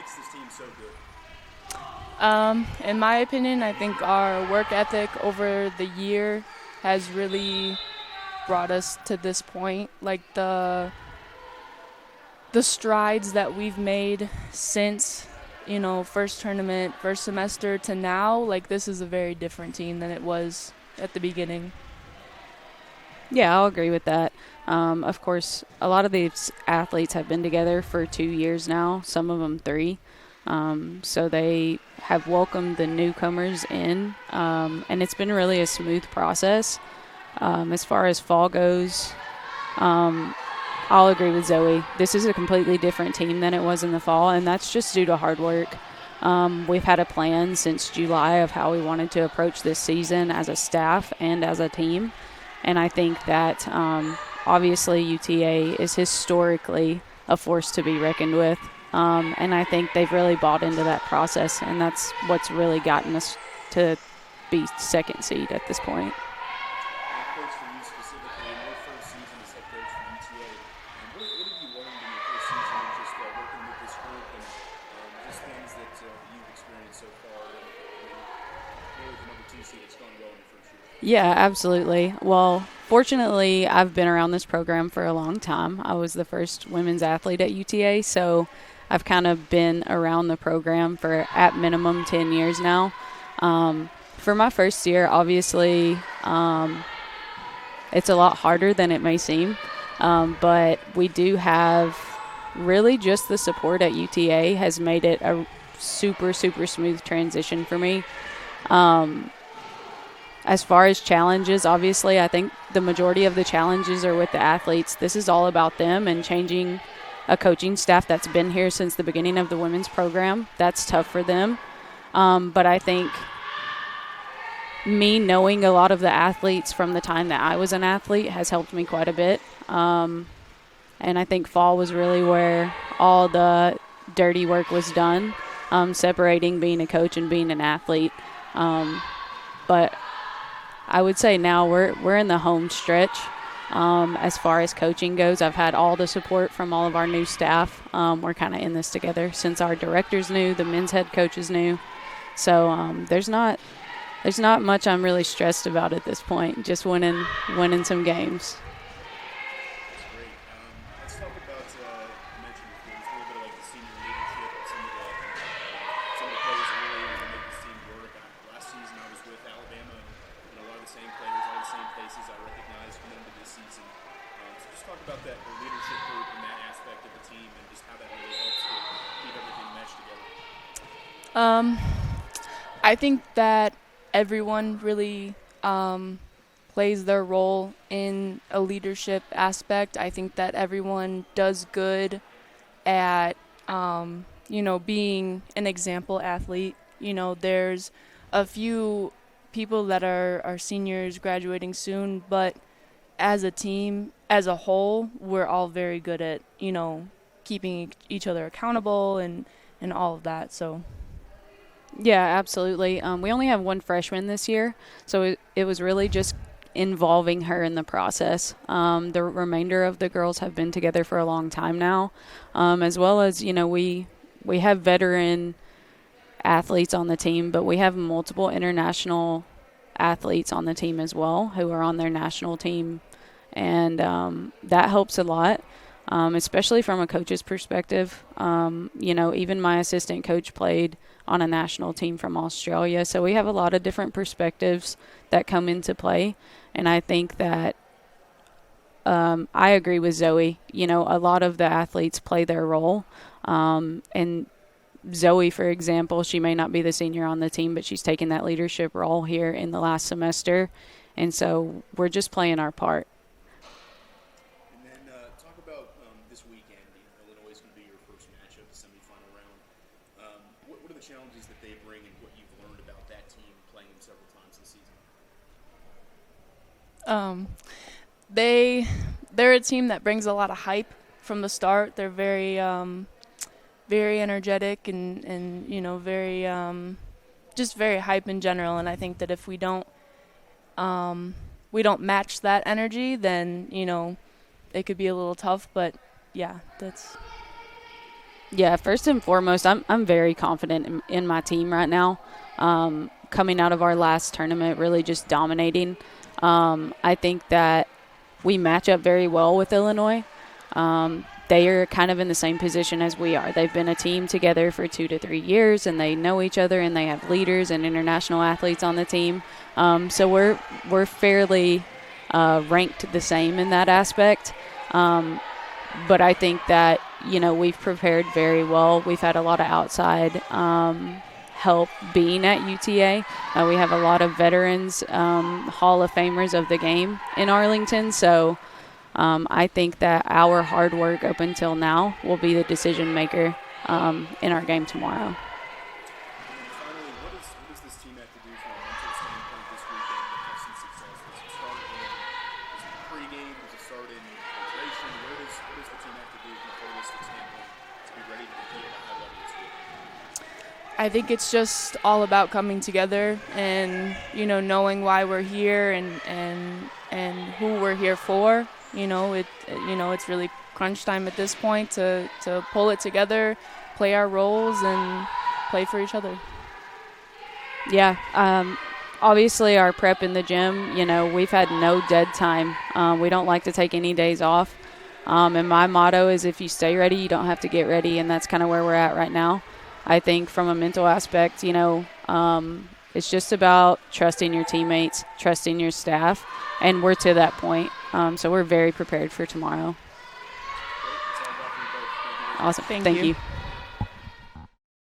makes this team so good? In my opinion, I think our work ethic over the year has really brought us to this point. Like the strides that we've made since, first tournament, first semester to now, like this is a very different team than it was at the beginning. Yeah, I'll agree with that. Of course, a lot of these athletes have been together for 2 years now, some of them three. So they have welcomed the newcomers in, and it's been really a smooth process. As far as fall goes, I'll agree with Zoe. This is a completely different team than it was in the fall, and that's just due to hard work. We've had a plan since July of how we wanted to approach this season as a staff and as a team. And I think that obviously UTA is historically a force to be reckoned with. And I think they've really bought into that process, and that's what's really gotten us to be second seed at this point. Coach, for you specifically, in your first season as head coach for UTA, what have you learned in your first season of just working with this group and just things that you've experienced so far? Really, the number 2 seed, it's gone well in your first year. Yeah, absolutely. Well, fortunately, I've been around this program for a long time. I was the first women's athlete at UTA, so I've kind of been around the program for at minimum 10 years now. For my first year, obviously, it's a lot harder than it may seem, but we do have really just the support at UTA has made it a super, super smooth transition for me. As far as challenges, obviously, I think the majority of the challenges are with the athletes. This is all about them and changing a coaching staff that's been here since the beginning of the women's program. That's tough for them. But I think me knowing a lot of the athletes from the time that I was an athlete has helped me quite a bit. And I think fall was really where all the dirty work was done, separating being a coach and being an athlete. But I would say now we're in the home stretch. As far as coaching goes, I've had all the support from all of our new staff. We're kind of in this together since our director's new, the men's head coach is new. So there's not much I'm really stressed about at this point. Just winning some games. That's great. Let's talk about, you mentioned before, it's a little bit of like the senior leadership and some of the players that really make this team work. Last season I was with Alabama, and a lot of the same players, a lot of the same faces I recognized coming into this season. So just talk about that, the leadership group and that aspect of the team and just how that really helps to keep everything meshed together. I think that everyone really plays their role in a leadership aspect. I think that everyone does good at, being an example athlete. There's a few people that are seniors graduating soon, but as a team, as a whole, we're all very good at, keeping each other accountable and all of that. So. Yeah, absolutely. We only have one freshman this year, so it was really just involving her in the process. The remainder of the girls have been together for a long time now, as well as, we have veteran athletes on the team, but we have multiple international athletes on the team as well who are on their national team, and that helps a lot. Especially from a coach's perspective. Even my assistant coach played on a national team from Australia. So we have a lot of different perspectives that come into play. And I think that I agree with Zoe. A lot of the athletes play their role. And Zoe, for example, she may not be the senior on the team, but she's taken that leadership role here in the last semester. And so we're just playing our part. What are the challenges that they bring and what you've learned about that team playing them several times this season? They're a team that brings a lot of hype from the start. They're very very energetic and very just very hype in general. And I think that if we don't match that energy, then it could be a little tough. But yeah, that's. Yeah, first and foremost, I'm very confident in my team right now. Coming out of our last tournament, really just dominating. I think that we match up very well with Illinois. They are kind of in the same position as we are. They've been a team together for 2 to 3 years, and they know each other, and they have leaders and international athletes on the team. So we're fairly ranked the same in that aspect. But I think that, we've prepared very well. We've had a lot of outside help being at UTA. We have a lot of veterans, Hall of Famers of the game in Arlington. So I think that our hard work up until now will be the decision maker in our game tomorrow. And finally, what does this team have to do from a mental standpoint this weekend to have some success? Does it start in pregame? Does it start in hydration? What does the team have to do from a holistic standpoint to be ready to compete at a high level this week? I think it's just all about coming together and knowing why we're here and who we're here for. It's really crunch time at this point to pull it together, play our roles, and play for each other. Yeah. Obviously, our prep in the gym, we've had no dead time. We don't like to take any days off. And my motto is if you stay ready, you don't have to get ready, and that's kind of where we're at right now. I think from a mental aspect, it's just about trusting your teammates, trusting your staff, and we're to that point. So we're very prepared for tomorrow. Great. That's all I've got for you both. Thank you. Awesome. Thank Thank you. you.